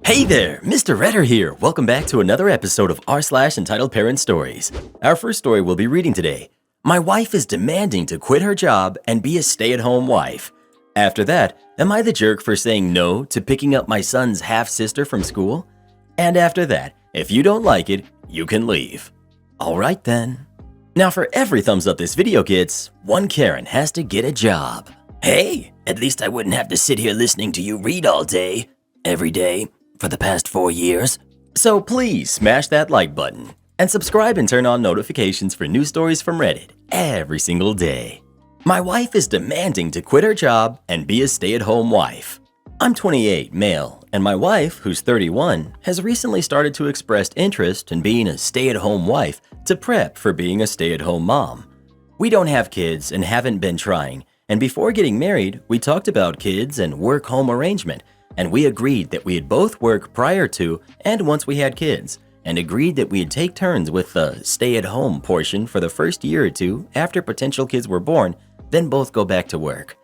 Hey there, Mr. Redder here. Welcome back to another episode of r/entitled Parent Stories. Our first story we'll be reading today. My wife is demanding to quit her job and be a stay-at-home wife. After that, am I the jerk for saying no to picking up my son's half-sister from school? And after that, if you don't like it, you can leave. Alright then. Now for every thumbs up this video gets, one Karen has to get a job. Hey, at least I wouldn't have to sit here listening to you read all day, every day, for the past 4 years. So please smash that like button and subscribe and turn on notifications for new stories from Reddit every single day. My wife is demanding to quit her job and be a stay-at-home wife. I'm 28, male, and my wife, who's 31, has recently started to express interest in being a stay-at-home wife to prep for being a stay-at-home mom. We don't have kids and haven't been trying, and before getting married, we talked about kids and work-home arrangement, and we agreed that we'd both work prior to and once we had kids, and agreed that we'd take turns with the stay-at-home portion for the first year or two after potential kids were born, then both go back to work.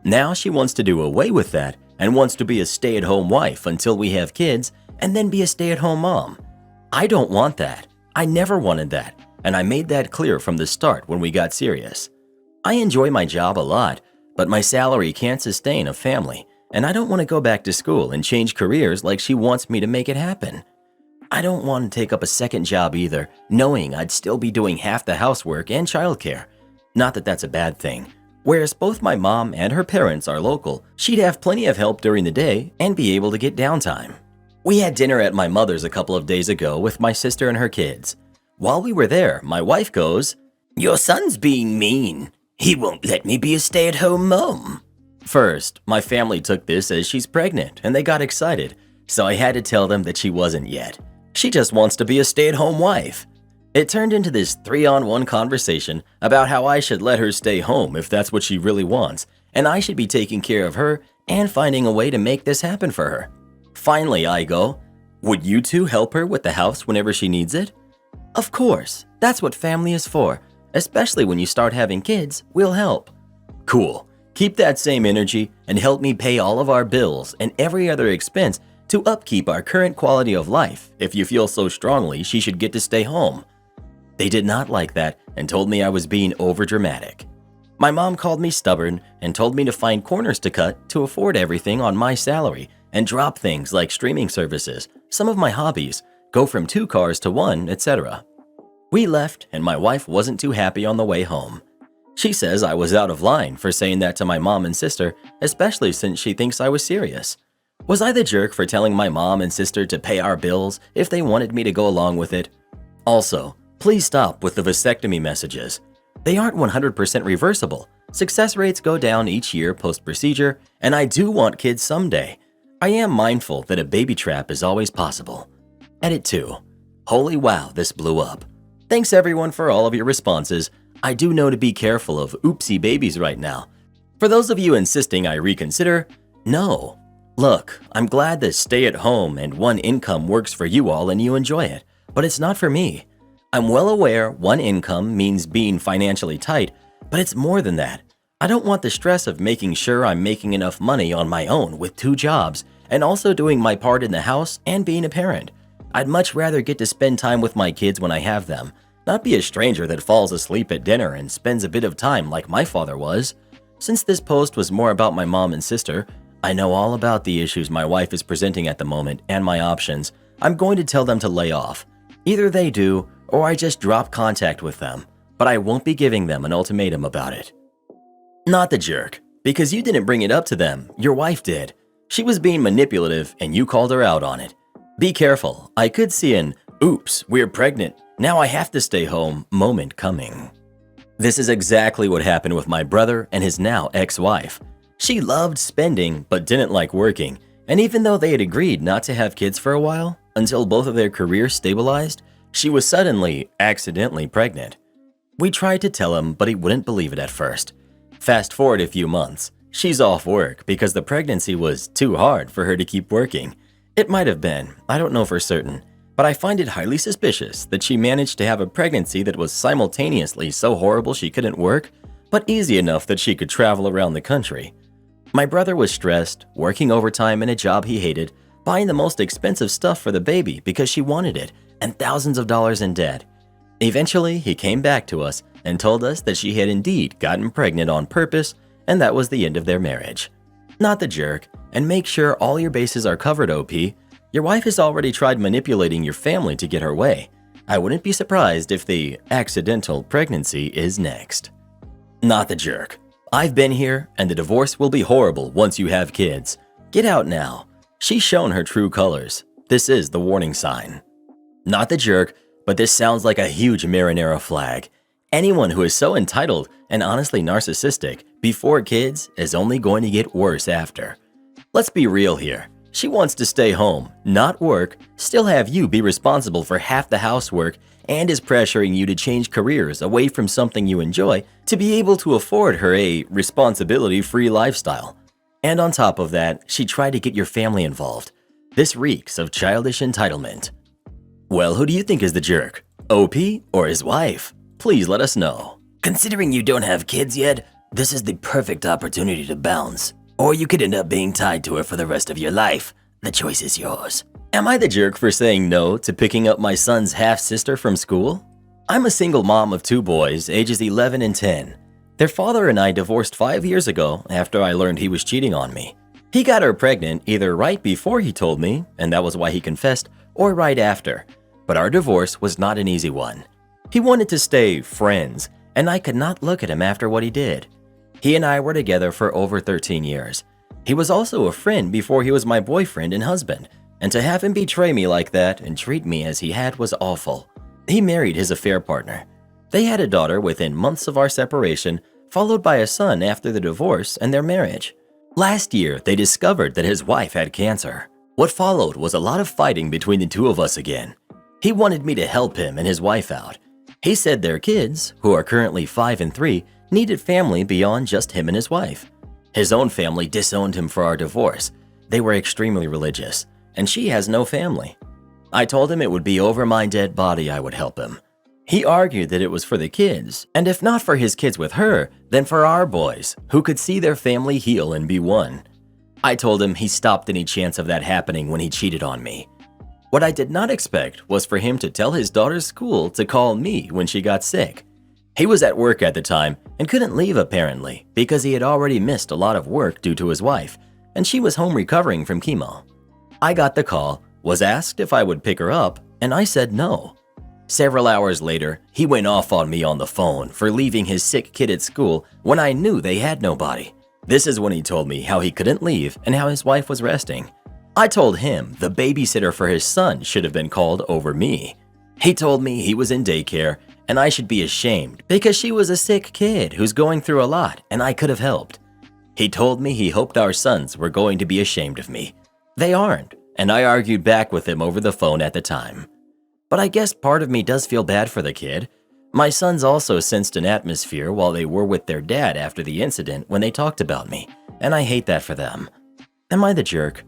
Now she wants to do away with that and wants to be a stay-at-home wife until we have kids and then be a stay-at-home mom. I don't want that. I never wanted that, and I made that clear from the start when we got serious. I enjoy my job a lot, but my salary can't sustain a family, and I don't want to go back to school and change careers like she wants me to make it happen. I don't want to take up a second job either, knowing I'd still be doing half the housework and childcare. Not that that's a bad thing. Whereas both my mom and her parents are local, she'd have plenty of help during the day and be able to get downtime. We had dinner at my mother's a couple of days ago with my sister and her kids. While we were there, my wife goes, "Your son's being mean. He won't let me be a stay-at-home mom." First, my family took this as she's pregnant and they got excited, so I had to tell them that she wasn't yet. She just wants to be a stay-at-home wife. It turned into this 3-on-1 conversation about how I should let her stay home if that's what she really wants, and I should be taking care of her and finding a way to make this happen for her. Finally, I go, "Would you two help her with the house whenever she needs it?" "Of course, that's what family is for. Especially when you start having kids, we'll help." "Cool. Keep that same energy and help me pay all of our bills and every other expense to upkeep our current quality of life if you feel so strongly she should get to stay home." They did not like that and told me I was being overdramatic. My mom called me stubborn and told me to find corners to cut to afford everything on my salary and drop things like streaming services, some of my hobbies, go from 2 cars to 1, etc. We left and my wife wasn't too happy on the way home. She says I was out of line for saying that to my mom and sister, especially since she thinks I was serious. Was I the jerk for telling my mom and sister to pay our bills if they wanted me to go along with it? Also, please stop with the vasectomy messages. They aren't 100% reversible. Success rates go down each year post-procedure, and I do want kids someday. I am mindful that a baby trap is always possible. Edit 2. Holy wow, this blew up. Thanks everyone for all of your responses. I do know to be careful of oopsie babies right now. For those of you insisting I reconsider, no. Look, I'm glad that stay at home and one income works for you all and you enjoy it, but it's not for me. I'm well aware one income means being financially tight, but it's more than that. I don't want the stress of making sure I'm making enough money on my own with 2 jobs and also doing my part in the house and being a parent. I'd much rather get to spend time with my kids when I have them, not be a stranger that falls asleep at dinner and spends a bit of time like my father was. Since this post was more about my mom and sister, I know all about the issues my wife is presenting at the moment and my options. I'm going to tell them to lay off. Either they do, or I just drop contact with them, but I won't be giving them an ultimatum about it. Not the jerk, because you didn't bring it up to them, your wife did. She was being manipulative and you called her out on it. Be careful, I could see an, "Oops, we're pregnant, now I have to stay home" moment coming. This is exactly what happened with my brother and his now ex-wife. She loved spending but didn't like working, and even though they had agreed not to have kids for a while, until both of their careers stabilized, she was suddenly, accidentally pregnant. We tried to tell him, but he wouldn't believe it at first. Fast forward a few months, she's off work because the pregnancy was too hard for her to keep working. It might have been, I don't know for certain, but I find it highly suspicious that she managed to have a pregnancy that was simultaneously so horrible she couldn't work, but easy enough that she could travel around the country. My brother was stressed, working overtime in a job he hated, buying the most expensive stuff for the baby because she wanted it, and thousands of dollars in debt. Eventually, he came back to us and told us that she had indeed gotten pregnant on purpose, and that was the end of their marriage. Not the jerk, and make sure all your bases are covered, OP. Your wife has already tried manipulating your family to get her way. I wouldn't be surprised if the accidental pregnancy is next. Not the jerk. I've been here, and the divorce will be horrible once you have kids. Get out now. She's shown her true colors. This is the warning sign. Not the jerk, but this sounds like a huge marinara flag. Anyone who is so entitled and honestly narcissistic before kids is only going to get worse after. Let's be real here. She wants to stay home, not work, still have you be responsible for half the housework, and is pressuring you to change careers away from something you enjoy to be able to afford her a responsibility-free lifestyle. And on top of that, she tried to get your family involved. This reeks of childish entitlement. Well, who do you think is the jerk? OP or his wife? Please let us know. Considering you don't have kids yet, this is the perfect opportunity to bounce. Or you could end up being tied to her for the rest of your life. The choice is yours. Am I the jerk for saying no to picking up my son's half-sister from school? I'm a single mom of 2 boys, ages 11 and 10. Their father and I divorced 5 years ago after I learned he was cheating on me. He got her pregnant either right before he told me, and that was why he confessed, or right after. But our divorce was not an easy one. He wanted to stay friends, and I could not look at him after what he did. He and I were together for over 13 years. He was also a friend before he was my boyfriend and husband, and to have him betray me like that and treat me as he had was awful. He married his affair partner. They had a daughter within months of our separation, followed by a son after the divorce and their marriage. Last year, they discovered that his wife had cancer. What followed was a lot of fighting between the two of us again. He wanted me to help him and his wife out. He said their kids, who are currently 5 and 3, needed family beyond just him and his wife. His own family disowned him for our divorce. They were extremely religious, and she has no family. I told him it would be over my dead body I would help him. He argued that it was for the kids, and if not for his kids with her, then for our boys, who could see their family heal and be one. I told him he stopped any chance of that happening when he cheated on me. What I did not expect was for him to tell his daughter's school to call me when she got sick. He was at work at the time and couldn't leave apparently because he had already missed a lot of work due to his wife, and she was home recovering from chemo. I got the call, was asked if I would pick her up, and I said no. Several hours later, he went off on me on the phone for leaving his sick kid at school when I knew they had nobody. This is when he told me how he couldn't leave and how his wife was resting. I told him the babysitter for his son should have been called over me. He told me he was in daycare and I should be ashamed because she was a sick kid who's going through a lot and I could have helped. He told me he hoped our sons were going to be ashamed of me. They aren't, and I argued back with him over the phone at the time. But I guess part of me does feel bad for the kid. My sons also sensed an atmosphere while they were with their dad after the incident when they talked about me, and I hate that for them. Am I the jerk?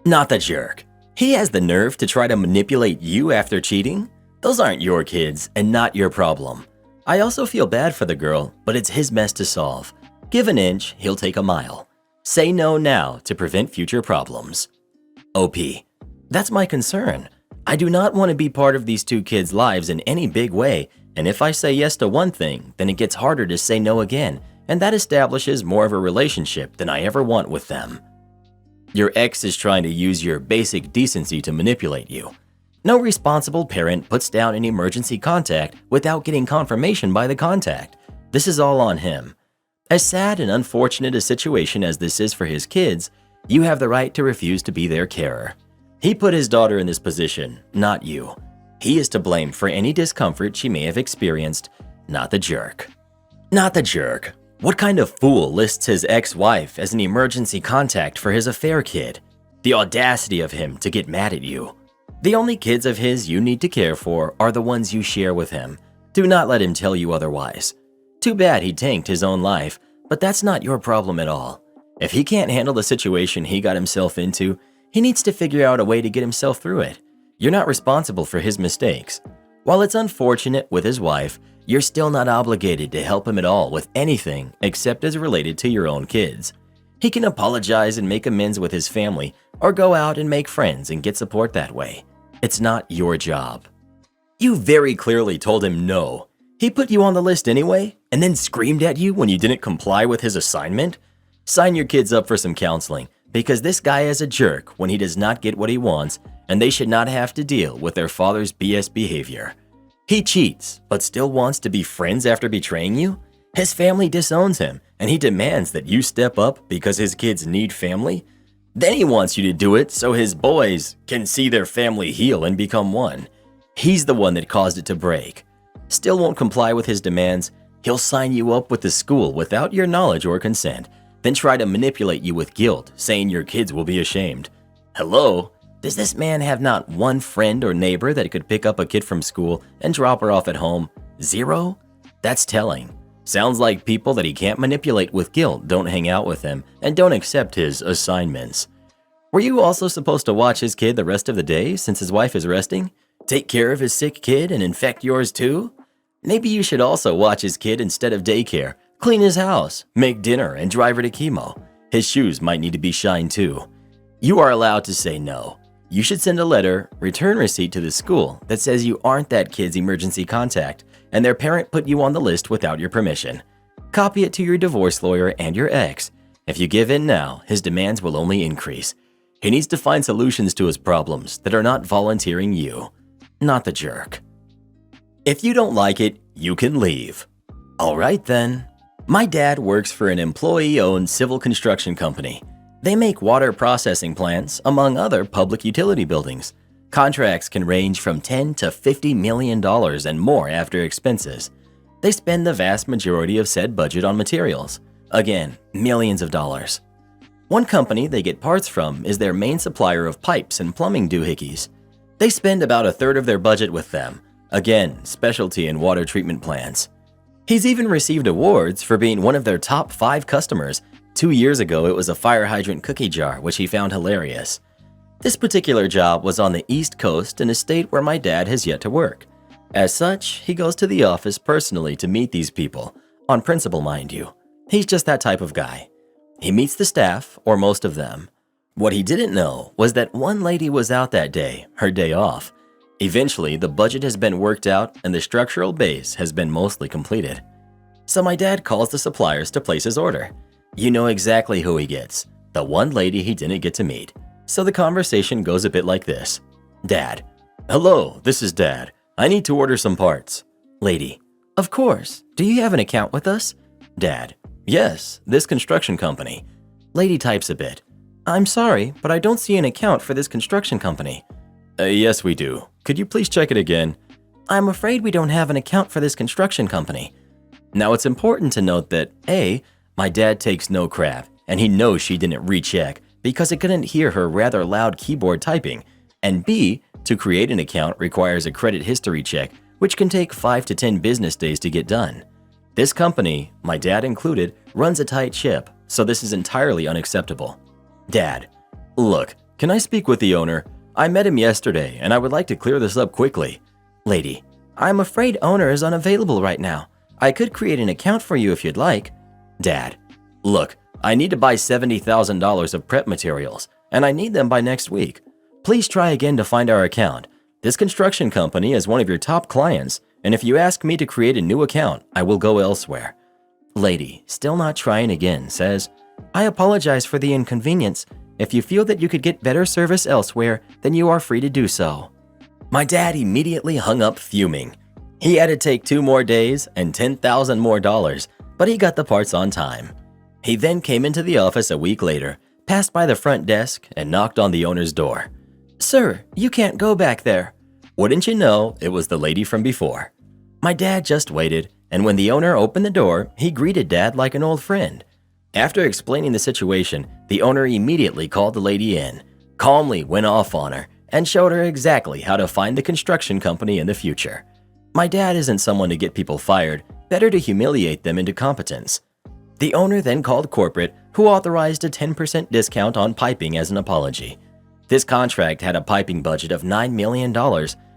Not the jerk. He has the nerve to try to manipulate you after cheating? Those aren't your kids and not your problem. I also feel bad for the girl, but it's his mess to solve. Give an inch, he'll take a mile. Say no now to prevent future problems. OP. That's my concern. I do not want to be part of these 2 kids' lives in any big way, and if I say yes to one thing, then it gets harder to say no again, and that establishes more of a relationship than I ever want with them. Your ex is trying to use your basic decency to manipulate you. No responsible parent puts down an emergency contact without getting confirmation by the contact. This is all on him. As sad and unfortunate a situation as this is for his kids, you have the right to refuse to be their carer. He put his daughter in this position, not you. He is to blame for any discomfort she may have experienced, not the jerk. Not the jerk. What kind of fool lists his ex-wife as an emergency contact for his affair kid? The audacity of him to get mad at you. The only kids of his you need to care for are the ones you share with him. Do not let him tell you otherwise. Too bad he tanked his own life, but that's not your problem at all. If he can't handle the situation he got himself into, he needs to figure out a way to get himself through it. You're not responsible for his mistakes. While it's unfortunate with his wife, you're still not obligated to help him at all with anything except as related to your own kids. He can apologize and make amends with his family, or go out and make friends and get support that way. It's not your job. You very clearly told him no. He put you on the list anyway, and then screamed at you when you didn't comply with his assignment? Sign your kids up for some counseling, because this guy is a jerk when he does not get what he wants, and they should not have to deal with their father's BS behavior. He cheats, but still wants to be friends after betraying you? His family disowns him, and he demands that you step up because his kids need family? Then he wants you to do it so his boys can see their family heal and become one. He's the one that caused it to break. Still won't comply with his demands, he'll sign you up with the school without your knowledge or consent, then try to manipulate you with guilt, saying your kids will be ashamed. Hello? Does this man have not one friend or neighbor that could pick up a kid from school and drop her off at home? Zero? That's telling. Sounds like people that he can't manipulate with guilt don't hang out with him and don't accept his assignments. Were you also supposed to watch his kid the rest of the day since his wife is resting? Take care of his sick kid and infect yours too? Maybe you should also watch his kid instead of daycare, clean his house, make dinner, and drive her to chemo. His shoes might need to be shined too. You are allowed to say no. You should send a letter, return receipt to the school that says you aren't that kid's emergency contact and their parent put you on the list without your permission. Copy it to your divorce lawyer and your ex. If you give in now, his demands will only increase. He needs to find solutions to his problems that are not volunteering you, not the jerk. If you don't like it, you can leave. All right then. My dad works for an employee-owned civil construction company. They make water processing plants, among other public utility buildings. Contracts can range from $10 to $50 million and more after expenses. They spend the vast majority of said budget on materials. Again, millions of dollars. One company they get parts from is their main supplier of pipes and plumbing doohickeys. They spend about a third of their budget with them. Again, specialty in water treatment plants. He's even received awards for being one of their top 5 customers. 2 years ago, it was a fire hydrant cookie jar, which he found hilarious. This particular job was on the East Coast in a state where my dad has yet to work. As such, he goes to the office personally to meet these people, on principle, mind you. He's just that type of guy. He meets the staff, or most of them. What he didn't know was that one lady was out that day, her day off. Eventually, the budget has been worked out and the structural base has been mostly completed. So my dad calls the suppliers to place his order. You know exactly who he gets, the one lady he didn't get to meet. So the conversation goes a bit like this. Dad: hello, this is Dad. I need to order some parts. Lady: of course. Do you have an account with us? Dad: yes, this construction company. Lady types a bit. I'm sorry, but I don't see an account for this construction company. Yes, we do. Could you please check it again? I'm afraid we don't have an account for this construction company. Now, it's important to note that A, my dad takes no crap, and he knows she didn't recheck because he couldn't hear her rather loud keyboard typing, and B, to create an account requires a credit history check, which can take 5 to 10 business days to get done. This company, my dad included, runs a tight ship, so this is entirely unacceptable. Dad: look, can I speak with the owner? I met him yesterday, and I would like to clear this up quickly. Lady: I'm afraid owner is unavailable right now. I could create an account for you if you'd like. Dad: look, I need to buy $70,000 of prep materials, and I need them by next week. Please try again to find our account. This construction company is one of your top clients, and if you ask me to create a new account, I will go elsewhere. Lady, still not trying again, says, I apologize for the inconvenience. If you feel that you could get better service elsewhere, then you are free to do so. My dad immediately hung up fuming. He had to take 2 more days and $10,000 more, but he got the parts on time. He then came into the office a week later, passed by the front desk, and knocked on the owner's door. Sir, you can't go back there. Wouldn't you know, it was the lady from before. My dad just waited, and when the owner opened the door, he greeted Dad like an old friend. After explaining the situation, the owner immediately called the lady in, calmly went off on her, and showed her exactly how to find the construction company in the future. My dad isn't someone to get people fired, better to humiliate them into competence. The owner then called corporate, who authorized a 10% discount on piping as an apology. This contract had a piping budget of $9 million,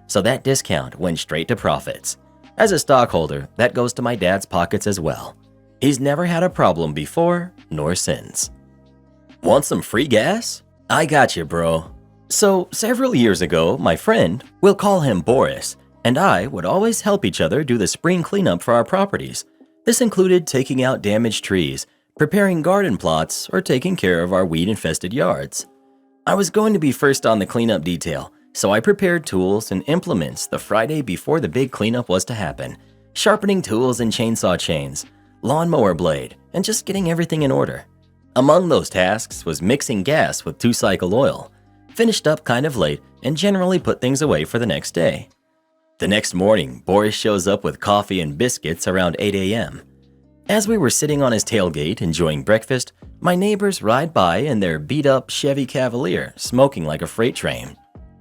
so that discount went straight to profits. As a stockholder, that goes to my dad's pockets as well. He's never had a problem before, nor since. Want some free gas? I got you, bro. So, several years ago, my friend, we'll call him Boris, and I would always help each other do the spring cleanup for our properties. This included taking out damaged trees, preparing garden plots, or taking care of our weed-infested yards. I was going to be first on the cleanup detail, so I prepared tools and implements the Friday before the big cleanup was to happen, sharpening tools and chainsaw chains, lawnmower blade, and just getting everything in order. Among those tasks was mixing gas with 2-cycle oil, finished up kind of late, and generally put things away for the next day. The next morning, Boris shows up with coffee and biscuits around 8 a.m. As we were sitting on his tailgate enjoying breakfast, my neighbors ride by in their beat-up Chevy Cavalier, smoking like a freight train.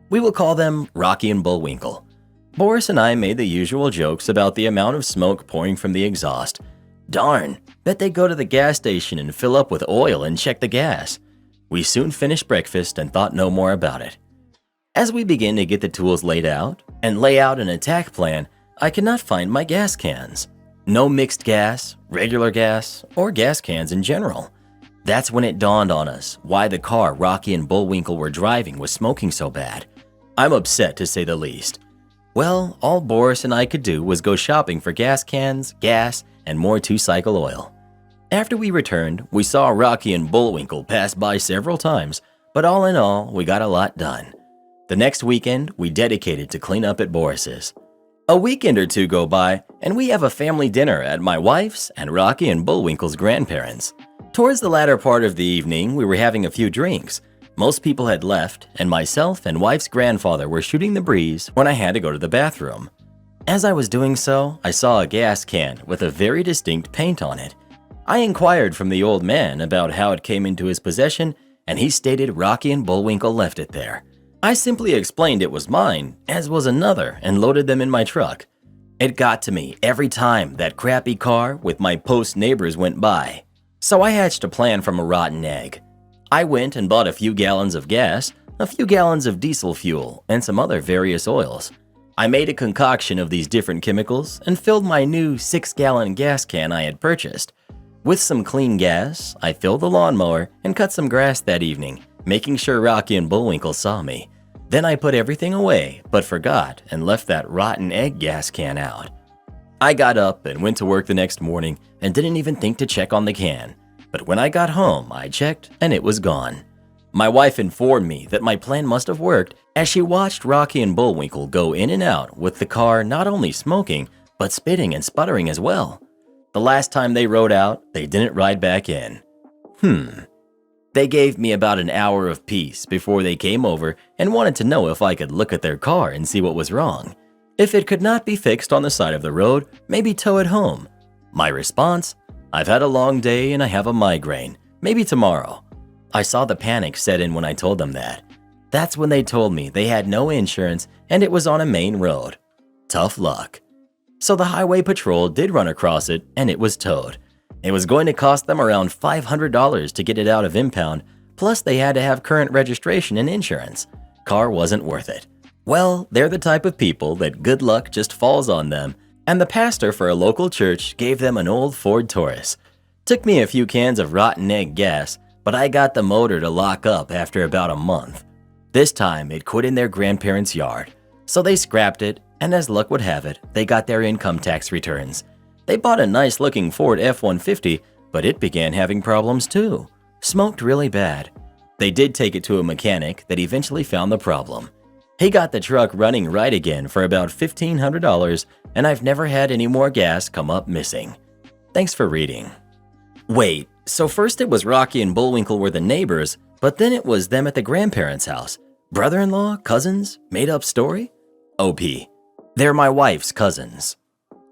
We will call them Rocky and Bullwinkle. Boris and I made the usual jokes about the amount of smoke pouring from the exhaust. Darn, bet they go to the gas station and fill up with oil and check the gas. We soon finished breakfast and thought no more about it. As we began to get the tools laid out and lay out an attack plan, I could not find my gas cans. No mixed gas, regular gas, or gas cans in general. That's when it dawned on us why the car Rocky and Bullwinkle were driving was smoking so bad. I'm upset to say the least. Well, all Boris and I could do was go shopping for gas cans, gas, and more 2-cycle oil. After we returned, we saw Rocky and Bullwinkle pass by several times, but all in all, we got a lot done. The next weekend, we dedicated to clean up at Boris's. A weekend or two go by, and we have a family dinner at my wife's and Rocky and Bullwinkle's grandparents'. Towards the latter part of the evening, we were having a few drinks. Most people had left, and myself and wife's grandfather were shooting the breeze when I had to go to the bathroom. As I was doing so, I saw a gas can with a very distinct paint on it. I inquired from the old man about how it came into his possession, and he stated Rocky and Bullwinkle left it there. I simply explained it was mine, as was another, and loaded them in my truck. It got to me every time that crappy car with my post neighbors went by. So I hatched a plan from a rotten egg. I went and bought a few gallons of gas, a few gallons of diesel fuel, and some other various oils. I made a concoction of these different chemicals and filled my new 6-gallon gas can I had purchased. With some clean gas, I filled the lawnmower and cut some grass that evening, making sure Rocky and Bullwinkle saw me. Then I put everything away, but forgot and left that rotten egg gas can out. I got up and went to work the next morning and didn't even think to check on the can. But when I got home, I checked and it was gone. My wife informed me that my plan must have worked as she watched Rocky and Bullwinkle go in and out with the car not only smoking, but spitting and sputtering as well. The last time they rode out, they didn't ride back in. They gave me about an hour of peace before they came over and wanted to know if I could look at their car and see what was wrong. If it could not be fixed on the side of the road, maybe tow it home. My response? I've had a long day and I have a migraine. Maybe tomorrow. I saw the panic set in when I told them that. That's when they told me they had no insurance and it was on a main road. Tough luck. So the highway patrol did run across it and it was towed. It was going to cost them around $500 to get it out of impound, plus they had to have current registration and insurance. Car wasn't worth it. Well, they're the type of people that good luck just falls on them, and the pastor for a local church gave them an old Ford Taurus. Took me a few cans of rotten egg gas, but I got the motor to lock up after about a month. This time, it quit in their grandparents' yard, so they scrapped it, and as luck would have it, they got their income tax returns. They bought a nice-looking Ford F-150, but it began having problems too. Smoked really bad. They did take it to a mechanic that eventually found the problem. He got the truck running right again for about $1,500, and I've never had any more gas come up missing. Thanks for reading. Wait, so first it was Rocky and Bullwinkle were the neighbors, but then it was them at the grandparents' house. Brother-in-law? Cousins? Made-up story? OP. They're my wife's cousins.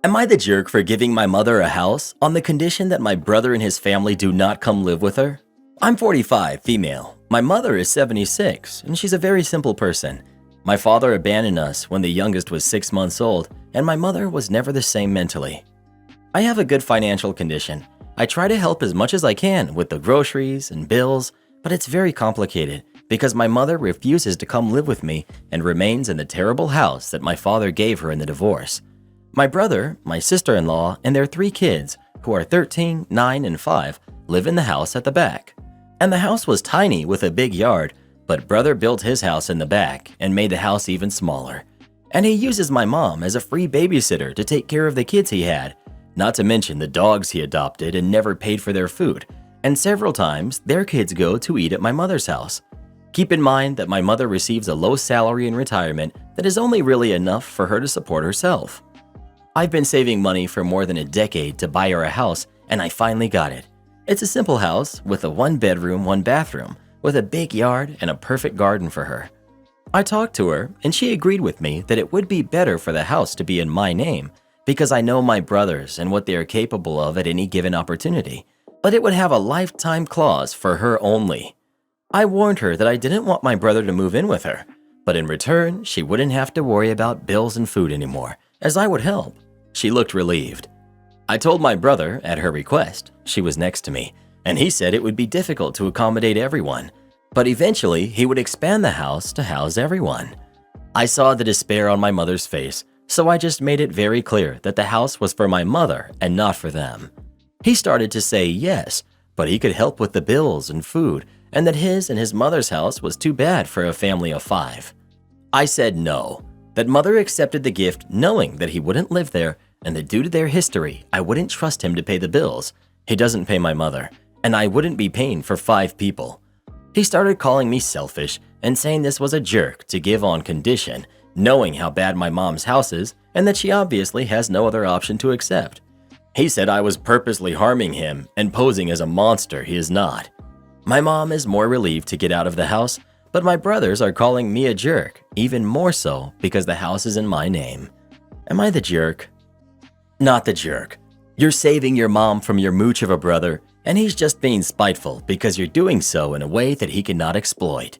Am I the jerk for giving my mother a house on the condition that my brother and his family do not come live with her? I'm 45, female. My mother is 76, and she's a very simple person. My father abandoned us when the youngest was 6 months old, and my mother was never the same mentally. I have a good financial condition. I try to help as much as I can with the groceries and bills, but it's very complicated because my mother refuses to come live with me and remains in the terrible house that my father gave her in the divorce. My brother, my sister-in-law, and their 3 kids, who are 13, 9, and 5, live in the house at the back. And the house was tiny with a big yard, But brother built his house in the back and made the house even smaller. And he uses my mom as a free babysitter to take care of the kids he had, not to mention the dogs he adopted and never paid for their food. And several times, their kids go to eat at my mother's house. Keep in mind that my mother receives a low salary in retirement that is only really enough for her to support herself. I've been saving money for more than a decade to buy her a house, and I finally got it. It's a simple house with a 1-bedroom, 1-bathroom, with a big yard and a perfect garden for her. I talked to her, and she agreed with me that it would be better for the house to be in my name because I know my brothers and what they are capable of at any given opportunity, but it would have a lifetime clause for her only. I warned her that I didn't want my brother to move in with her, but in return, she wouldn't have to worry about bills and food anymore, as I would help. She looked relieved. I told my brother, at her request, she was next to me, and he said it would be difficult to accommodate everyone, but eventually he would expand the house to house everyone. I saw the despair on my mother's face, so I just made it very clear that the house was for my mother and not for them. He started to say yes, but he could help with the bills and food, and that his and his mother's house was too bad for a family of 5. I said no, that mother accepted the gift knowing that he wouldn't live there and that due to their history, I wouldn't trust him to pay the bills. He doesn't pay my mother, and I wouldn't be paying for 5 people. He started calling me selfish and saying this was a jerk to give on condition, knowing how bad my mom's house is and that she obviously has no other option to accept. He said I was purposely harming him and posing as a monster he is not. My mom is more relieved to get out of the house, but my brothers are calling me a jerk, even more so because the house is in my name. Am I the jerk? Not the jerk. You're saving your mom from your mooch of a brother, and he's just being spiteful because you're doing so in a way that he cannot exploit.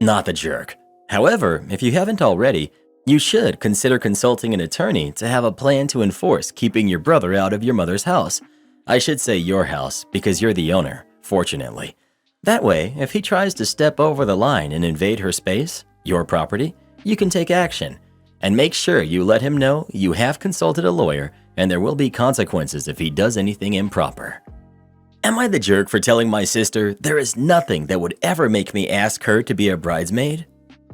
Not the jerk. However, if you haven't already, you should consider consulting an attorney to have a plan to enforce keeping your brother out of your mother's house. I should say your house because you're the owner, fortunately. That way, if he tries to step over the line and invade her space, your property, you can take action. And make sure you let him know you have consulted a lawyer and there will be consequences if he does anything improper. Am I the jerk for telling my sister there is nothing that would ever make me ask her to be a bridesmaid?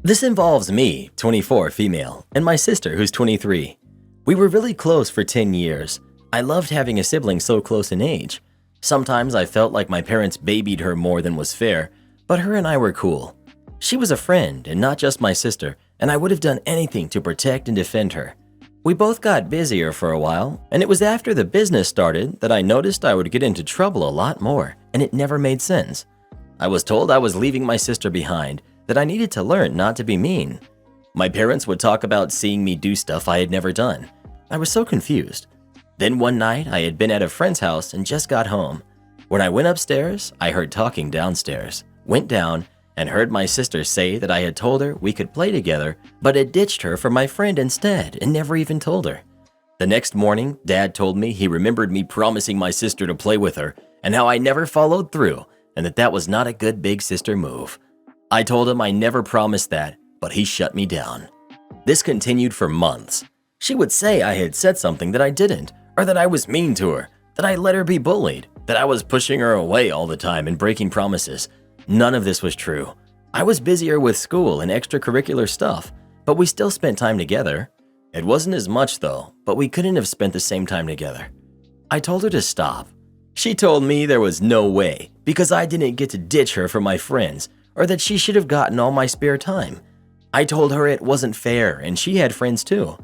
This involves me, 24 female, and my sister who's 23. We were really close for 10 years. I loved having a sibling so close in age. Sometimes I felt like my parents babied her more than was fair, but her and I were cool. She was a friend and not just my sister, and I would have done anything to protect and defend her. We both got busier for a while, and it was after the business started that I noticed I would get into trouble a lot more, and it never made sense. I was told I was leaving my sister behind, that I needed to learn not to be mean. My parents would talk about seeing me do stuff I had never done. I was so confused. Then one night, I had been at a friend's house and just got home. When I went upstairs, I heard talking downstairs, went down, and heard my sister say that I had told her we could play together, but had ditched her for my friend instead and never even told her. The next morning, Dad told me he remembered me promising my sister to play with her and how I never followed through and that was not a good big sister move. I told him I never promised that, but he shut me down. This continued for months. She would say I had said something that I didn't, or that I was mean to her, that I let her be bullied, that I was pushing her away all the time and breaking promises. None of this was true. I was busier with school and extracurricular stuff, but we still spent time together. It wasn't as much though, but we couldn't have spent the same time together. I told her to stop. She told me there was no way because I didn't get to ditch her for my friends or that she should have gotten all my spare time. I told her it wasn't fair and she had friends too.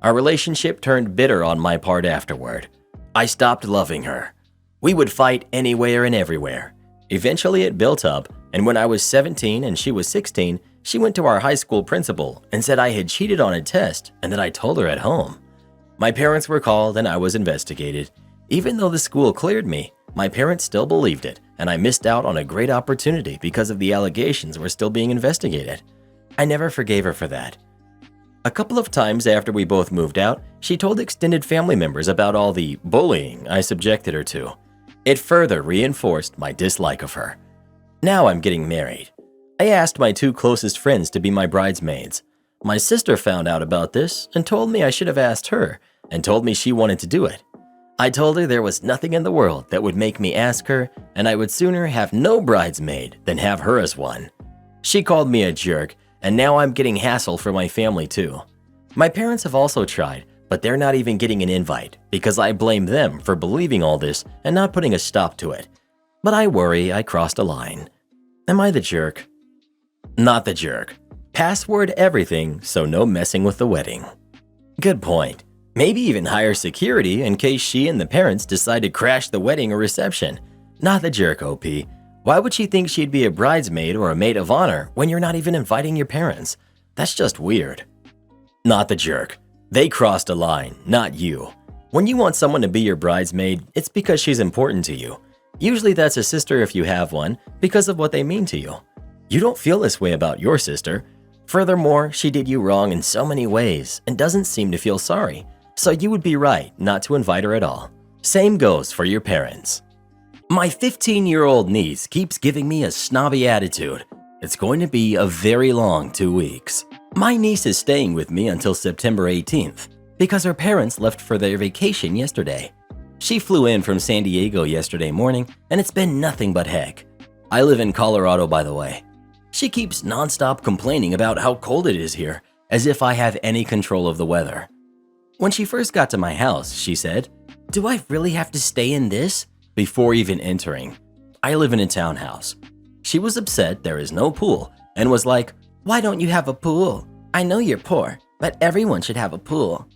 Our relationship turned bitter on my part afterward. I stopped loving her. We would fight anywhere and everywhere. Eventually it built up, and when I was 17 and she was 16, she went to our high school principal and said I had cheated on a test and that I told her at home. My parents were called and I was investigated. Even though the school cleared me, my parents still believed it, and I missed out on a great opportunity because of the allegations were still being investigated. I never forgave her for that. A couple of times after we both moved out, she told extended family members about all the bullying I subjected her to. It further reinforced my dislike of her. Now I'm getting married. I asked my 2 closest friends to be my bridesmaids. My sister found out about this and told me I should have asked her and told me she wanted to do it. I told her there was nothing in the world that would make me ask her, and I would sooner have no bridesmaid than have her as one. She called me a jerk, and now I'm getting hassle for my family too. My parents have also tried, but they're not even getting an invite because I blame them for believing all this and not putting a stop to it. But I worry I crossed a line. Am I the jerk? Not the jerk. Password everything so no messing with the wedding. Good point. Maybe even hire security in case she and the parents decide to crash the wedding or reception. Not the jerk, OP. Why would she think she'd be a bridesmaid or a maid of honor when you're not even inviting your parents? That's just weird. Not the jerk. They crossed a line, not you. When you want someone to be your bridesmaid, it's because she's important to you. Usually that's a sister if you have one, because of what they mean to you. You don't feel this way about your sister. Furthermore, she did you wrong in so many ways and doesn't seem to feel sorry. So you would be right not to invite her at all. Same goes for your parents. My 15-year-old niece keeps giving me a snobby attitude. It's going to be a very long 2 weeks. My niece is staying with me until September 18th because her parents left for their vacation yesterday. She flew in from San Diego yesterday morning and it's been nothing but heck. I live in Colorado, by the way. She keeps nonstop complaining about how cold it is here, as if I have any control of the weather. When she first got to my house, she said, "Do I really have to stay in this?" before even entering. I live in a townhouse. She was upset there is no pool and was like, "Why don't you have a pool? I know you're poor, but everyone should have a pool."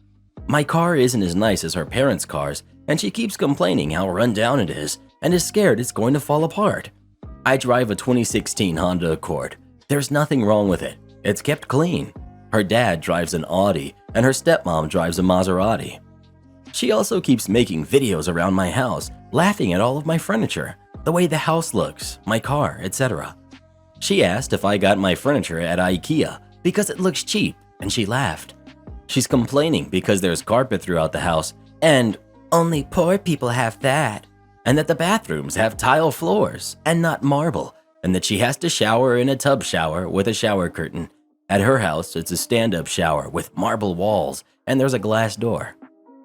My car isn't as nice as her parents' cars, and she keeps complaining how run down it is and is scared it's going to fall apart. I drive a 2016 Honda Accord. There's nothing wrong with it. It's kept clean. Her dad drives an Audi, and her stepmom drives a Maserati. She also keeps making videos around my house, laughing at all of my furniture, the way the house looks, my car, etc. She asked if I got my furniture at IKEA because it looks cheap, and she laughed. She's complaining because there's carpet throughout the house, and only poor people have that, and that the bathrooms have tile floors and not marble, and that she has to shower in a tub shower with a shower curtain. At her house, it's a stand-up shower with marble walls, and there's a glass door.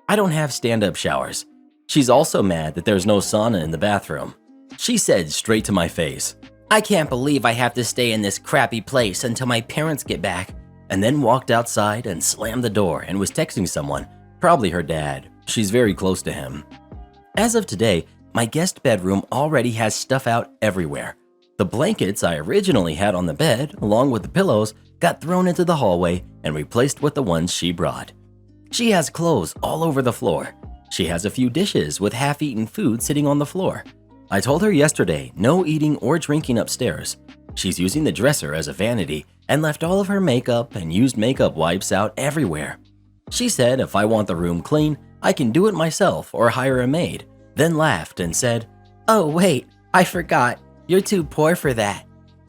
I don't have stand-up showers. She's also mad that there's no sauna in the bathroom. She said straight to my face, "I can't believe I have to stay in this crappy place until my parents get back," and then walked outside and slammed the door and was texting someone, probably her dad. She's very close to him. As of today, my guest bedroom already has stuff out everywhere. The blankets I originally had on the bed, along with the pillows, got thrown into the hallway and replaced with the ones she brought. She has clothes all over the floor. She has a few dishes with half-eaten food sitting on the floor. I told her yesterday no eating or drinking upstairs. She's using the dresser as a vanity and left all of her makeup and used makeup wipes out everywhere. She said if I want the room clean, I can do it myself or hire a maid, then laughed and said, "Oh wait, I forgot. You're too poor for that."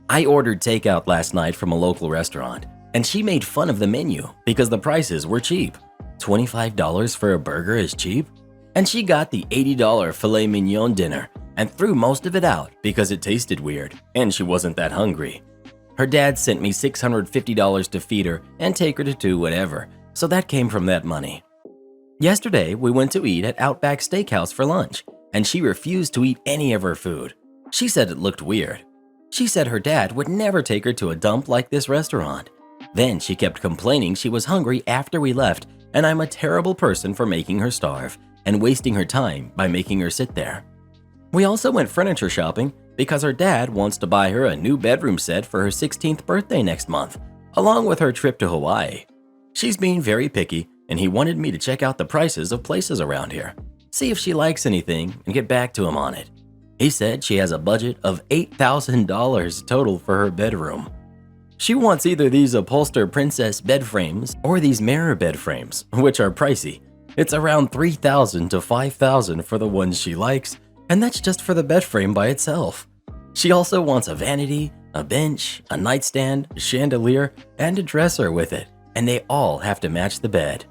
I ordered takeout last night from a local restaurant, and she made fun of the menu because the prices were cheap. $25 for a burger is cheap? And she got the $80 filet mignon dinner and threw most of it out because it tasted weird and she wasn't that hungry. Her dad sent me $650 to feed her and take her to do whatever, so that came from that money. Yesterday, we went to eat at Outback Steakhouse for lunch, and she refused to eat any of her food. She said it looked weird. She said her dad would never take her to a dump like this restaurant. Then she kept complaining she was hungry after we left, and I'm a terrible person for making her starve and wasting her time by making her sit there. We also went furniture shopping because her dad wants to buy her a new bedroom set for her 16th birthday next month, along with her trip to Hawaii. She's being very picky, and he wanted me to check out the prices of places around here, see if she likes anything, and get back to him on it. He said she has a budget of $8,000 total for her bedroom. She wants either these upholster princess bed frames or these mirror bed frames, which are pricey. It's around $3,000 to $5,000 for the ones she likes, and that's just for the bed frame by itself. She also wants a vanity, a bench, a nightstand, a chandelier, and a dresser with it, and they all have to match the bed.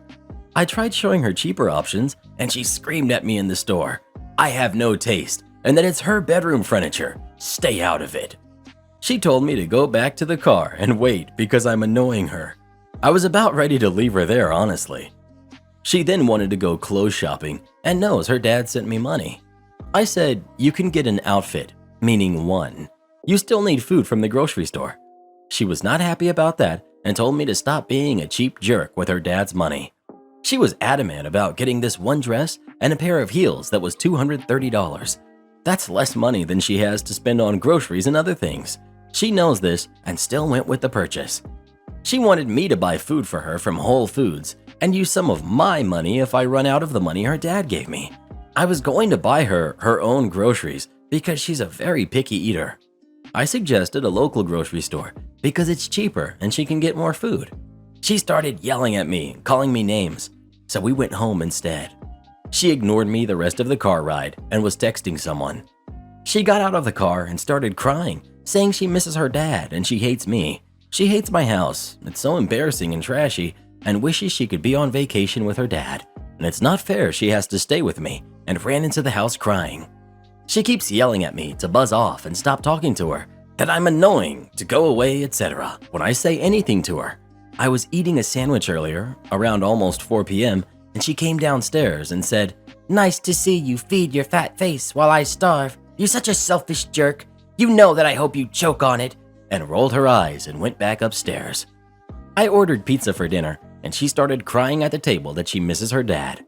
I tried showing her cheaper options, and she screamed at me in the store, "I have no taste, and that it's her bedroom furniture. Stay out of it." She told me to go back to the car and wait because I'm annoying her. I was about ready to leave her there, honestly. She then wanted to go clothes shopping and knows her dad sent me money. I said, "You can get an outfit," meaning one. You still need food from the grocery store. She was not happy about that and told me to stop being a cheap jerk with her dad's money. She was adamant about getting this one dress and a pair of heels that was $230. That's less money than she has to spend on groceries and other things. She knows this and still went with the purchase. She wanted me to buy food for her from Whole Foods and use some of my money if I run out of the money her dad gave me. I was going to buy her her own groceries because she's a very picky eater. I suggested a local grocery store because it's cheaper and she can get more food. She started yelling at me, calling me names, so we went home instead. She ignored me the rest of the car ride and was texting someone. She got out of the car and started crying, saying she misses her dad and she hates me. She hates my house, it's so embarrassing and trashy, and wishes she could be on vacation with her dad, and it's not fair she has to stay with me, and ran into the house crying. She keeps yelling at me to buzz off and stop talking to her, that I'm annoying, to go away, etc. when I say anything to her. I was eating a sandwich earlier, around almost 4 p.m., and she came downstairs and said, "Nice to see you feed your fat face while I starve. You're such a selfish jerk. You know that I hope you choke on it," and rolled her eyes and went back upstairs. I ordered pizza for dinner, and she started crying at the table that she misses her dad.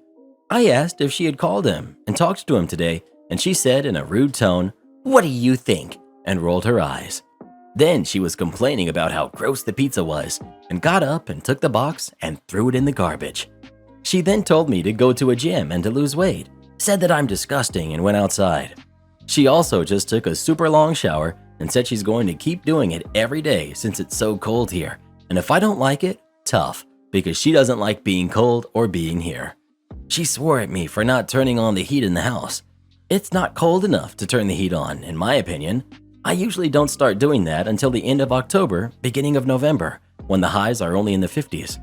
I asked if she had called him and talked to him today, and she said in a rude tone, "What do you think?" and rolled her eyes. Then she was complaining about how gross the pizza was and got up and took the box and threw it in the garbage. She then told me to go to a gym and to lose weight, said that I'm disgusting and went outside. She also just took a super long shower and said she's going to keep doing it every day since it's so cold here. And if I don't like it, tough, because she doesn't like being cold or being here. She swore at me for not turning on the heat in the house. It's not cold enough to turn the heat on, in my opinion. I usually don't start doing that until the end of October, beginning of November, when the highs are only in the 50s.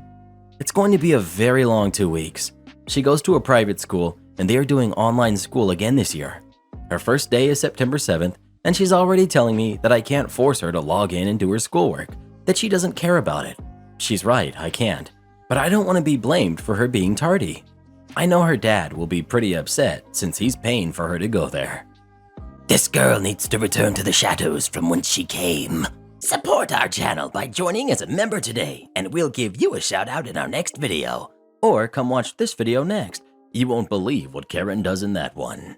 It's going to be a very long 2 weeks. She goes to a private school, and they are doing online school again this year. Her first day is September 7th, and she's already telling me that I can't force her to log in and do her schoolwork, that she doesn't care about it. She's right, I can't. But I don't want to be blamed for her being tardy. I know her dad will be pretty upset since he's paying for her to go there. This girl needs to return to the shadows from whence she came. Support our channel by joining as a member today, and we'll give you a shout out in our next video. Or come watch this video next. You won't believe what Karen does in that one.